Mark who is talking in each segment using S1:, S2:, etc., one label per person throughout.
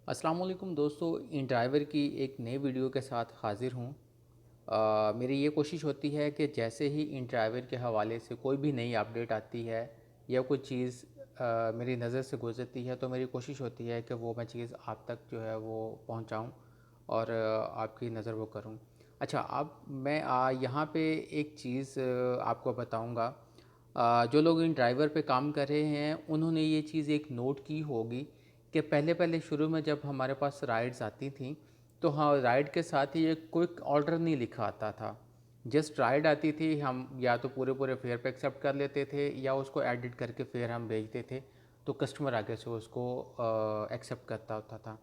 S1: अस्सलाम वालेकुम दोस्तों, इन ड्राइवर की एक नई वीडियो के साथ हाज़िर हूँ। मेरी ये कोशिश होती है कि जैसे ही इन ड्राइवर के हवाले से कोई भी नई अपडेट आती है या कोई चीज़ मेरी नज़र से गुज़रती है तो मेरी कोशिश होती है कि वो मैं चीज़ आप तक जो है वो पहुँचाऊँ और आपकी नज़र वो करूँ। अच्छा, अब मैं यहाँ पे एक चीज़ आपको बताऊँगा। जो लोग इन ड्राइवर पे काम कर रहे हैं उन्होंने ये चीज़ एक नोट की होगी कि पहले शुरू में जब हमारे पास राइड्स आती थी तो हाँ, राइड के साथ ही एक क्विक ऑर्डर नहीं लिखा आता था। जस्ट राइड आती थी, हम या तो पूरे फेयर पे एक्सेप्ट कर लेते थे या उसको एडिट करके फिर हम भेजते थे, तो कस्टमर आगे से उसको एक्सेप्ट करता होता था।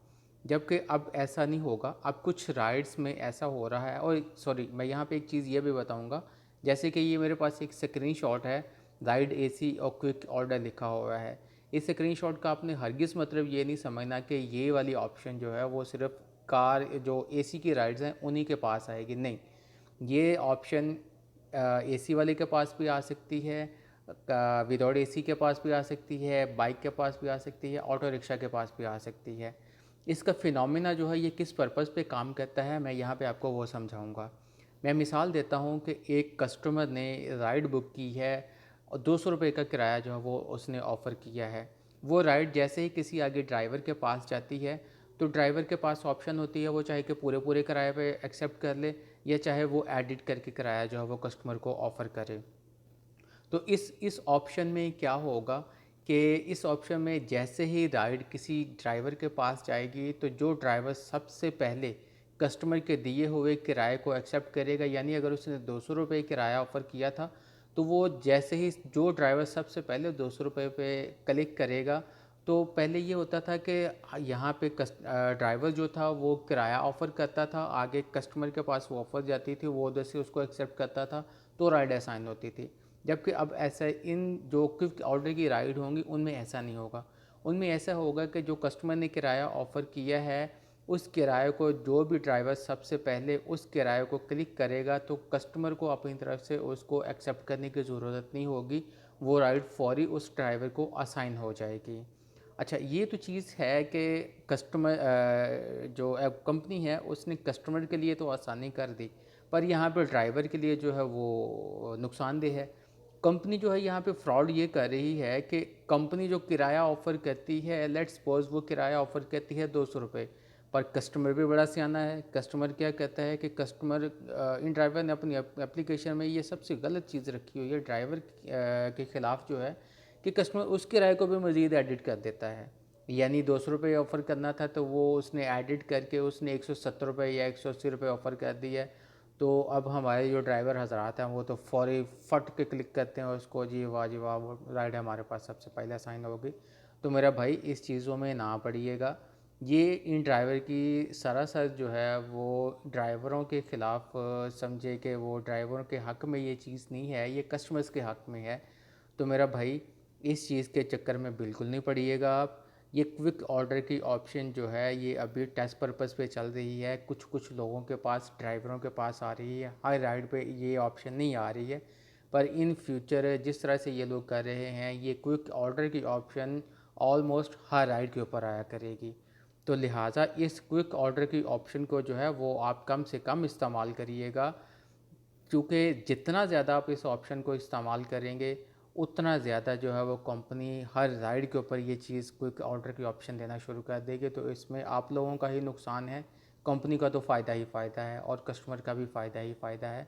S1: जबकि अब ऐसा नहीं होगा। अब कुछ राइड्स में ऐसा हो रहा है। और सॉरी, मैं यहाँ पे एक चीज़ ये भी बताऊँगा, जैसे कि ये मेरे पास एक स्क्रीनशॉट है, राइड एसी और क्विक ऑर्डर लिखा हुआ है। इस स्क्रीनशॉट का आपने हरगिज़ मतलब ये नहीं समझना कि ये वाली ऑप्शन जो है वो सिर्फ कार जो एसी की राइड्स हैं उन्हीं के पास आएगी, नहीं। ये ऑप्शन एसी वाले के पास भी आ सकती है, विदाउट एसी के पास भी आ सकती है, बाइक के पास भी आ सकती है, ऑटो रिक्शा के पास भी आ सकती है। इसका फिनोमिना जो है ये किस पर्पज़ पे काम करता है मैं यहाँ पे आपको वो समझाऊँगा। मैं मिसाल देता हूँ कि एक कस्टमर ने राइड बुक की है और 200 रुपये का किराया जो है वो उसने ऑफ़र किया है। वो राइड जैसे ही किसी आगे ड्राइवर के पास जाती है तो ड्राइवर के पास ऑप्शन होती है, वो चाहे कि पूरे किराए पे एक्सेप्ट कर ले या चाहे वो एडिट करके किराया जो है वो कस्टमर को ऑफ़र करे। तो इस ऑप्शन में क्या होगा कि इस ऑप्शन में जैसे ही राइड किसी ड्राइवर के पास जाएगी तो जो ड्राइवर सबसे पहले कस्टमर के दिए हुए किराए को एक्सेप्ट करेगा, यानी अगर उसने 200 रुपये किराया ऑफ़र किया था तो वो जैसे ही जो ड्राइवर सबसे पहले 200 रुपये पे क्लिक करेगा, तो पहले ये होता था कि यहाँ पे ड्राइवर जो था वो किराया ऑफ़र करता था, आगे कस्टमर के पास वो ऑफ़र जाती थी, वो उधर से उसको एक्सेप्ट करता था तो राइड असाइन होती थी। जबकि अब ऐसा इन जो क्विक ऑर्डर की राइड होंगी उनमें ऐसा नहीं होगा। उनमें ऐसा होगा कि जो कस्टमर ने किराया ऑफ़र किया है उस किराए को जो भी ड्राइवर सबसे पहले उस किराए को क्लिक करेगा तो कस्टमर को अपनी तरफ से उसको एक्सेप्ट करने की ज़रूरत नहीं होगी, वो राइड फ़ौरी उस ड्राइवर को असाइन हो जाएगी। अच्छा, ये तो चीज़ है कि कस्टमर जो कंपनी है उसने कस्टमर के लिए तो आसानी कर दी, पर यहाँ पे ड्राइवर के लिए जो है वो नुकसानदेह है। कंपनी जो है यहाँ पे फ्रॉड ये कर रही है कि कंपनी जो किराया ऑफ़र करती है, लेट्स सपोज़ वो किराया ऑफ़र करती है 200 रुपये, पर कस्टमर भी बड़ा सियाना है। कस्टमर क्या कहता है कि कस्टमर इन ड्राइवर ने अपनी एप्लीकेशन में ये सबसे गलत चीज़ रखी हुई है ड्राइवर के ख़िलाफ़ जो है कि कस्टमर उस किराए को भी मज़ीद एडिट कर देता है। यानी 200 रुपये ऑफ़र करना था तो वो उसने एडिट करके उसने 170 रुपये या 180 रुपये ऑफ़र कर दिया है। तो अब हमारे जो ड्राइवर हज़रात हैं वो तो फ़ौरी फट के क्लिक करते हैं उसको, जी वाह, वो राइड हमारे पास सबसे पहले असाइन होगी। तो मेरा भाई इस चीज़ों में ना पड़िएगा। ये इन ड्राइवर की सरासर जो है वो ड्राइवरों के ख़िलाफ़ समझे कि वो ड्राइवरों के हक़ में ये चीज़ नहीं है, ये कस्टमर्स के हक़ में है। तो मेरा भाई इस चीज़ के चक्कर में बिल्कुल नहीं पड़िएगा आप। ये क्विक ऑर्डर की ऑप्शन जो है ये अभी टेस्ट पर्पज़ पे चल रही है, कुछ लोगों के पास, ड्राइवरों के पास आ रही है, हर राइड पे ये ऑप्शन नहीं आ रही है। पर इन फ्यूचर जिस तरह से ये लोग कर रहे हैं ये क्विक ऑर्डर की ऑप्शन ऑलमोस्ट हर राइड के ऊपर आया करेगी। तो लिहाजा इस क्विक ऑर्डर की ऑप्शन को जो है वो आप कम से कम इस्तेमाल करिएगा, क्योंकि जितना ज़्यादा आप इस ऑप्शन को इस्तेमाल करेंगे उतना ज़्यादा जो है वो कंपनी हर राइड के ऊपर ये चीज़ क्विक ऑर्डर की ऑप्शन देना शुरू कर देगी। तो इसमें आप लोगों का ही नुकसान है, कंपनी का तो फ़ायदा ही फ़ायदा है और कस्टमर का भी फ़ायदा ही फ़ायदा है।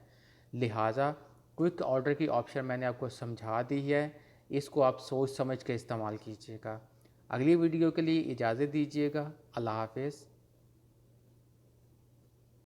S1: लिहाजा क्विक ऑर्डर की ऑप्शन मैंने आपको समझा दी है, इसको आप सोच समझ के इस्तेमाल कीजिएगा। अगली वीडियो के लिए इजाज़त दीजिएगा। अल्लाह हाफ़िज़।